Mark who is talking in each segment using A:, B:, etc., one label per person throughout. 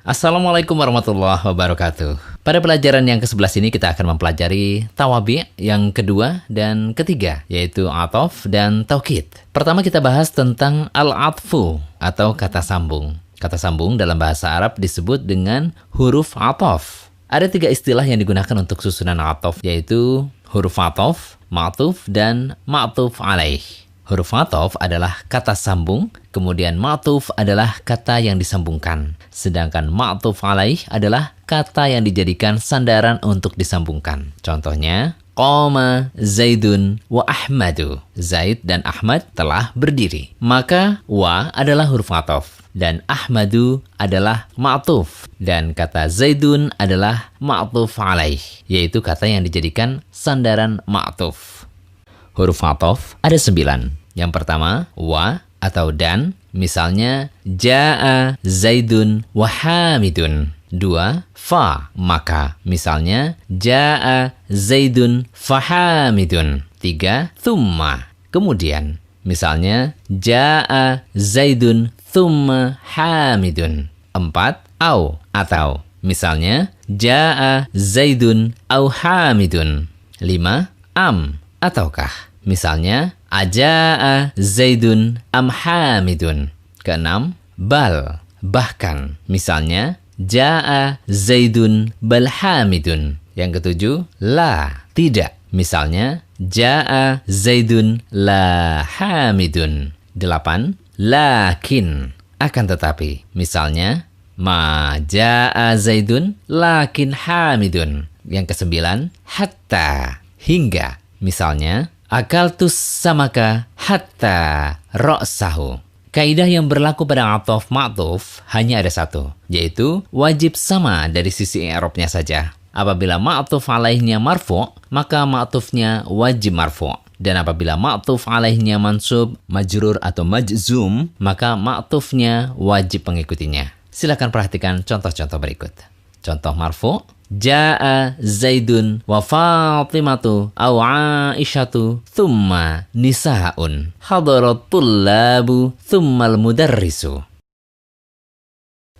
A: Assalamualaikum warahmatullahi wabarakatuh. Pada pelajaran yang ke-11 ini kita akan mempelajari tawabi' yang kedua dan ketiga, yaitu ataf dan taukid. Pertama kita bahas tentang al-atfu atau kata sambung. Kata sambung dalam bahasa Arab disebut dengan huruf ataf. Ada 3 istilah yang digunakan untuk susunan ataf, yaitu huruf ataf, ma'tuf, dan ma'tuf alaih. Huruf ataf adalah kata sambung, kemudian ma'tuf adalah kata yang disambungkan. Sedangkan ma'tuf alaih adalah kata yang dijadikan sandaran untuk disambungkan. Contohnya, qama Zaidun wa Ahmadu. Zaid dan Ahmad telah berdiri. Maka wa adalah huruf ataf dan Ahmadu adalah ma'tuf. Dan kata Zaidun adalah ma'tuf alaih, yaitu kata yang dijadikan sandaran ma'tuf. Huruf ataf ada 9. Yang pertama, wa atau dan. Misalnya, ja'a Zaidun wa Hamidun. 2, fa, maka. Misalnya, ja'a Zaidun fa Hamidun. 3, thumma, kemudian. Misalnya, ja'a Zaidun thumma Hamidun. 4, au, atau. Misalnya, ja'a Zaidun au Hamidun. 5, am, ataukah. Misalnya, aja'a Zaidun am Hamidun. Keenam, bal, bahkan. Misalnya, ja'a Zaidun bal Hamidun. Yang ketujuh, la, tidak. Misalnya, ja'a Zaidun la Hamidun. 8, lakin, akan tetapi. Misalnya, ma ja'a Zaidun lakin Hamidun. Yang ke-9, hatta, hingga. Misalnya, akaltus samaka hatta ra'sahu. Kaidah yang berlaku pada ataf ma'tuf hanya ada satu, yaitu wajib sama dari sisi i'rabnya saja. Apabila ma'tuf alaihnya marfu', maka ma'tufnya wajib marfu'. Dan apabila ma'tuf alaihnya mansub, majrur atau majzum, maka ma'tufnya wajib mengikutinya. Silakan perhatikan contoh-contoh berikut. Contoh marfu', ja'a Zaidun wa Fatimatu aw Aisyatu thumma nisa'un hadarat tullabu thumma al-mudarrisu.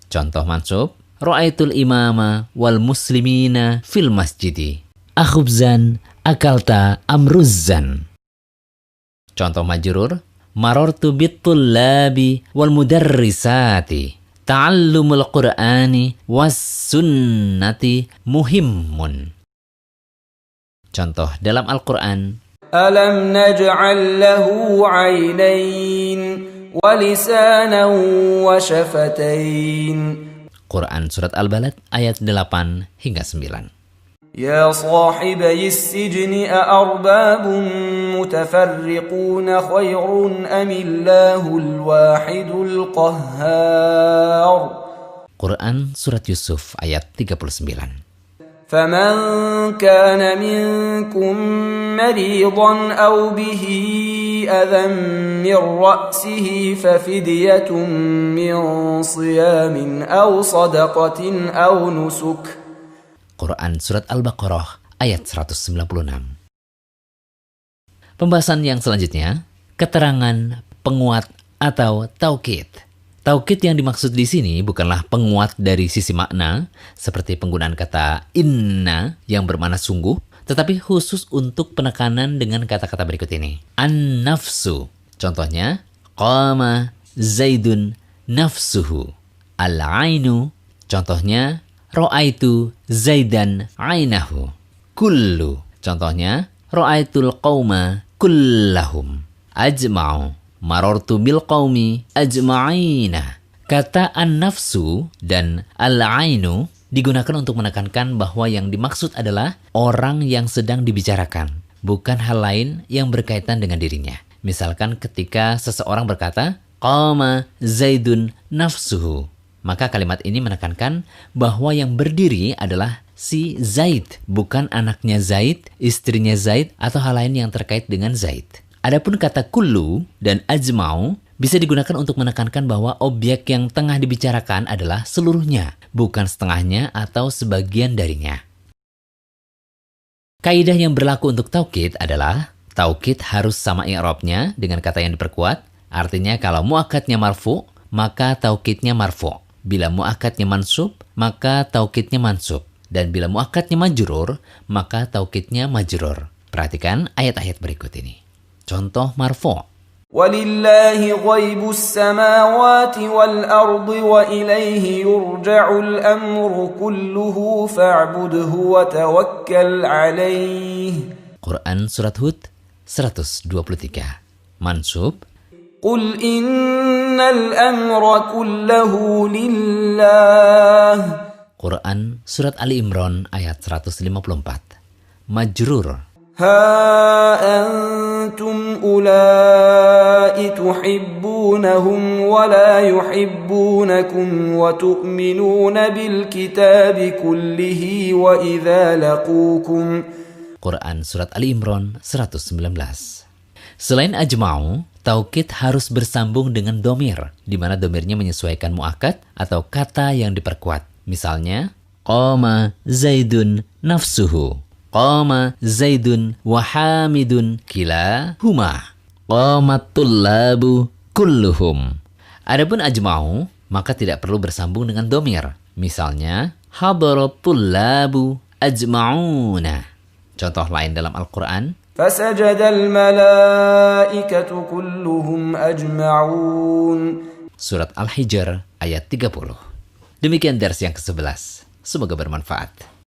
A: Contoh mansub, ra'aitul imama wal muslimina fil masjidi akhubzan akalta amruzzan. Contoh majrur, marartu bit tullabi wal mudarrisati ta'allumul Qur'ani was sunnati muhimmun. Contoh dalam Al-Quran,
B: alam naj'al lahu 'aynayn wa lisanan wa shafatain.
A: Quran Surat Al-Balad ayat 8 hingga 9.
B: Ya sahibai as-sijni a'arbabun mutafarriquna khairun amillahul wahidul qahhar.
A: Quran Surat Yusuf ayat 39.
B: Faman kana minkum maridan aw bihi adhan min ra'sihi fafidyatun min siyamin aw sadaqatin aw nusuk.
A: Quran Surat Al-Baqarah ayat 196. Pembahasan yang selanjutnya, keterangan penguat atau taukid. Taukid yang dimaksud di sini bukanlah penguat dari sisi makna, seperti penggunaan kata inna yang bermakna sungguh, tetapi khusus untuk penekanan dengan kata-kata berikut ini. An-nafsu. Contohnya, qama Zaidun nafsuhu. Al-ainu. Contohnya, ra'aitu Zaidan ainahu. Kullu. Contohnya, ra'aitul qauma kullahum. Ajma'u. Marartu bil qaumi ajma'ina. Kata an-nafsu dan al-ainu digunakan untuk menekankan bahwa yang dimaksud adalah orang yang sedang dibicarakan, bukan hal lain yang berkaitan dengan dirinya. Misalkan ketika seseorang berkata, qama Zaidun nafsuhu. Maka kalimat ini menekankan bahwa yang berdiri adalah si Zaid, bukan anaknya Zaid, istrinya Zaid, atau hal lain yang terkait dengan Zaid. Adapun kata kullu dan ajma'u bisa digunakan untuk menekankan bahwa objek yang tengah dibicarakan adalah seluruhnya, bukan setengahnya atau sebagian darinya. Kaidah yang berlaku untuk taukid adalah taukid harus sama i'rabnya dengan kata yang diperkuat. Artinya kalau muakkadnya marfu, maka taukidnya marfu'. Bila muakkadnya mansub, maka taukidnya mansub. Dan bila muakkadnya majrur, maka taukidnya majrur. Perhatikan ayat-ayat berikut ini. Contoh marfu'.
B: وَلِلَّهِ غَيْبُ السَّمَاوَاتِ وَالْأَرْضِ وَإِلَيْهِ يُرْجَعُ الْأَمْرُ كُلُّهُ فَاعْبُدْهُ وَتَوَكَّلْ عَلَيْهِ.
A: Quran Surat Hud 123. Mansub.
B: قُلْ إِنَّ الْأَمْرَ كُلَّهُ لِلَّهِ.
A: Quran Surat Ali Imran ayat 154. Majrur.
B: ها أنتم أولئك تحبونهم ولا يحبونكم وتؤمنون بالكتاب كله وإذا لقوكم.
A: Quran Surat Ali Imran 119. Selain ajma'u, taukid harus bersambung dengan domir, di mana domirnya menyesuaikan muakkad atau kata yang diperkuat. Misalnya, qama zaidun nafsuhu. Qama zaidun wa hamidun kilahuma. Qamat tullabu kulluhum. Adapun ajma'u, maka tidak perlu bersambung dengan domir. Misalnya, hadara tullabu ajma'una. Contoh lain dalam Al-Quran.
B: فسجد الملائكة كلهم أجمعون.
A: Surat Al-Hijr ayat 30. Demikian dars yang ke-11. Semoga bermanfaat.